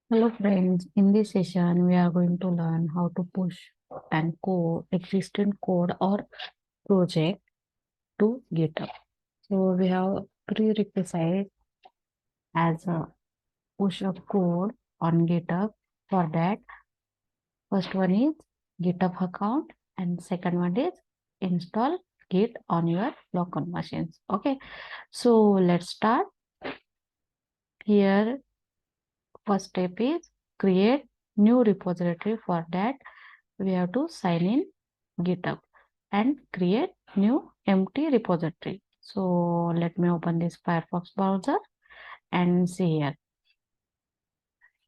Hello friends, in this session we are going to learn how to push and code existing code or project to GitHub. So we have prerequisite as a push of code on GitHub. For that, first one is GitHub account and second one is install Git on your local machines. Okay, so let's start. Here, first step is create new repository. For that, we have to sign in GitHub and create new empty repository. So let me open this Firefox browser and see here.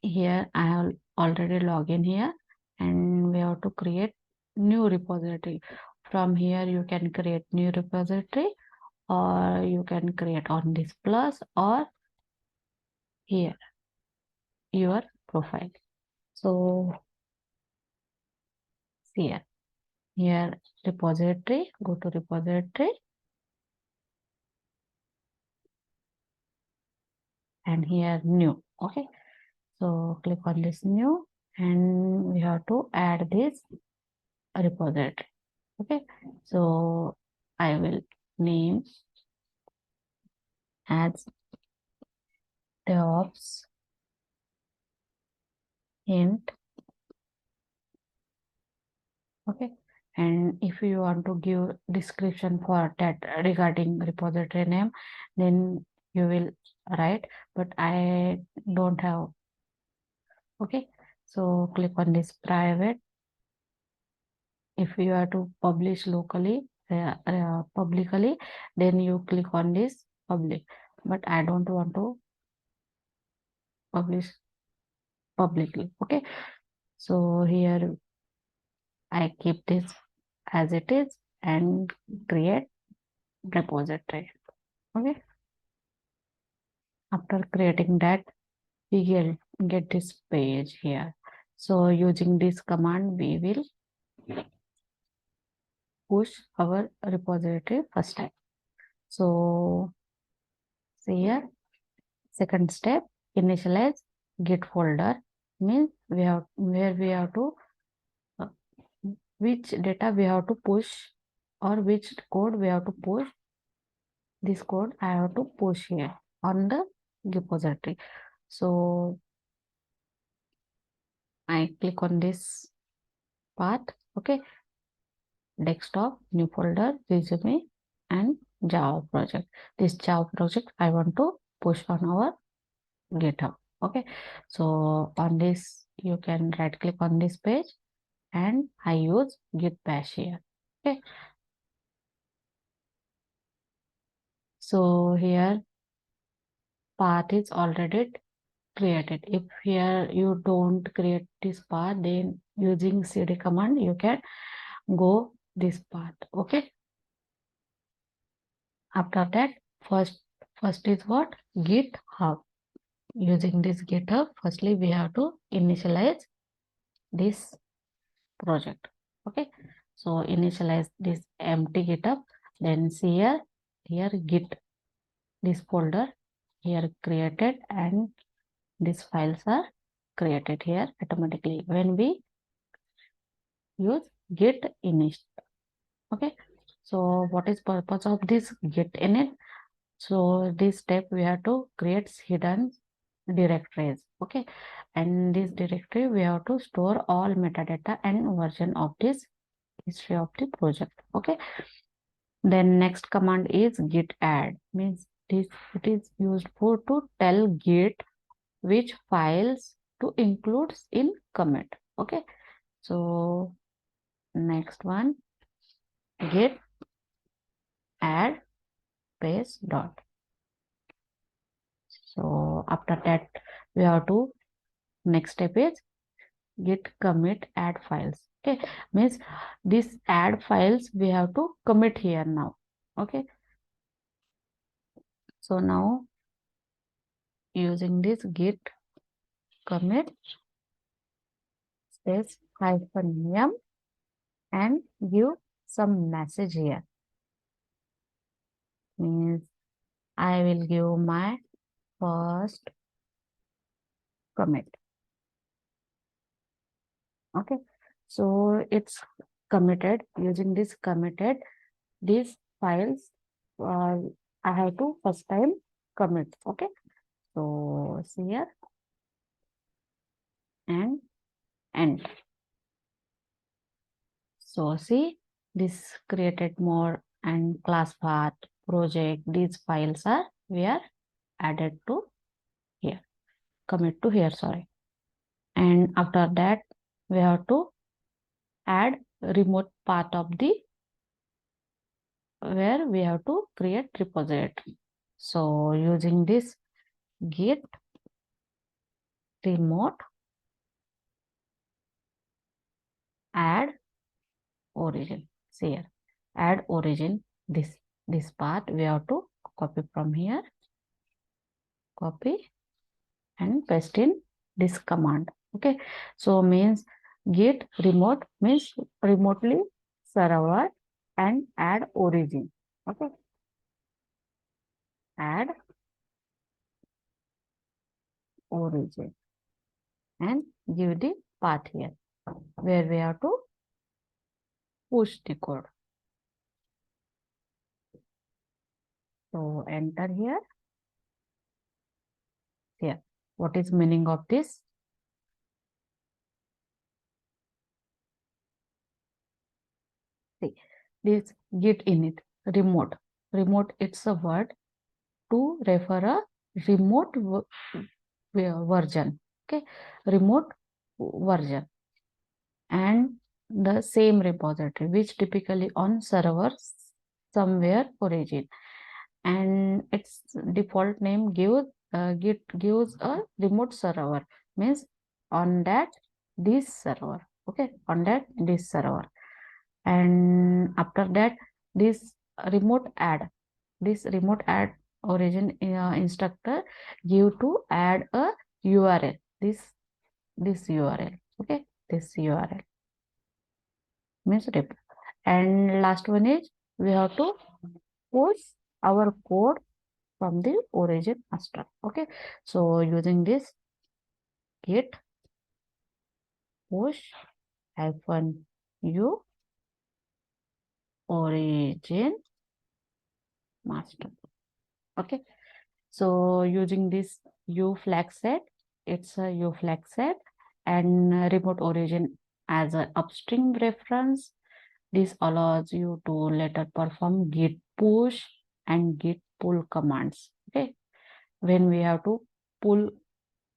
Here I have already logged in here and we have to create new repository. From here you can create new repository or you can create on this plus or here your profile. So see here repository, go to repository and here new. Okay, so click on this new and we have to add this repository. Okay, so I will name as DevOps hint. Okay, and if you want to give description for that regarding repository name, then you will write, but I don't have. Okay, so click on this private. If you are to publish locally, publicly, then you click on this public, but I don't want to publish publicly. Okay, so here I keep this as it is and create repository. Okay, after creating that, we get this page here. So using this command, we will push our repository first time. So see here, second step, initialize Git folder, means we have where we have to which data we have to push or which code we have to push. This code I have to push here on the repository. So I click on this path. Okay, desktop, new folder, resume and Java project. This Java project I want to push on our GitHub. Okay, so on this you can right click on this page and I use git bash here. Okay, so here path is already created. If here you don't create this path, then using cd command you can go this path. Okay, after that, first is what? GitHub. Using this GitHub, firstly we have to initialize this project. Okay, so initialize this empty GitHub, then see here git, this folder here created and these files are created here automatically when we use git init. Okay, so what is purpose of this git init? So this step we have to create hidden directories. Okay, and this directory we have to store all metadata and version of this history of the project. Okay, then next command is git add, means this it is used for to tell git which files to include in commit. Okay, so next one, git add base dot. So after that we have to, next step is git commit add files. Okay, means this add files we have to commit here now. Okay, so now using this git commit space -m and give some message here, means I will give my first commit. Okay, so it's committed. Using this committed, these files I have to first time commit. Okay, so see here and end. So see, this created more and class path project. These files are we are added to here, commit to here, sorry. And after that, we have to add remote path of the where we have to create repository. So using this git remote add origin. See here, add origin. This part we have to copy from here, copy and paste in this command. Okay, so means git remote means remotely server and add origin. Okay, add origin and give the path here where we have to push the code. So enter here. Here, what is meaning of this? See, this git init remote. Remote, it's a word to refer a remote version. Okay, remote version and the same repository which typically on servers somewhere origin, and its default name gives git gives a remote server, means on that this server. Okay, on that this server. And after that, this remote add origin instructor give to add a URL, this URL. Okay, this URL means rep. And last one is we have to push our code from the origin master. Okay, so using this git push hyphen u origin master. Okay, so using this u flag set, it's a u flag set and remote origin as an upstream reference. This allows you to later perform git push and git pull commands. Okay, when we have to pull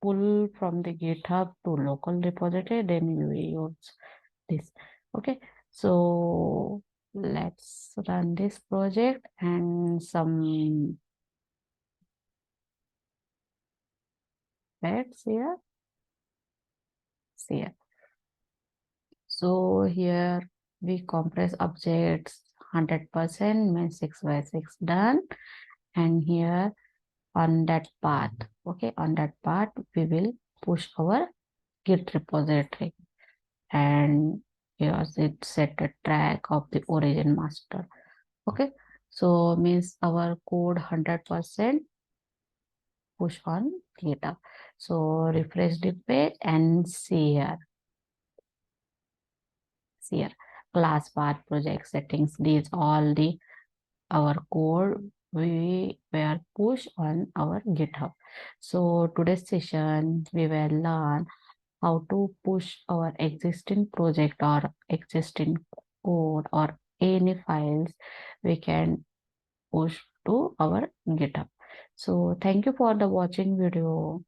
from the GitHub to local repository, then we use this. Okay, so let's run this project and some facts here. See here. So here we compress objects 100%, means 6 by 6 done. And here on that path, okay, on that path we will push our Git repository, and here's it set a track of the origin master. Okay, so means our code 100% push on GitHub. So refresh the page and see here. See here, class path, project settings. These all the our code we were push on our GitHub. So today's session we will learn how to push our existing project or existing code or any files we can push to our GitHub. So thank you for the watching video.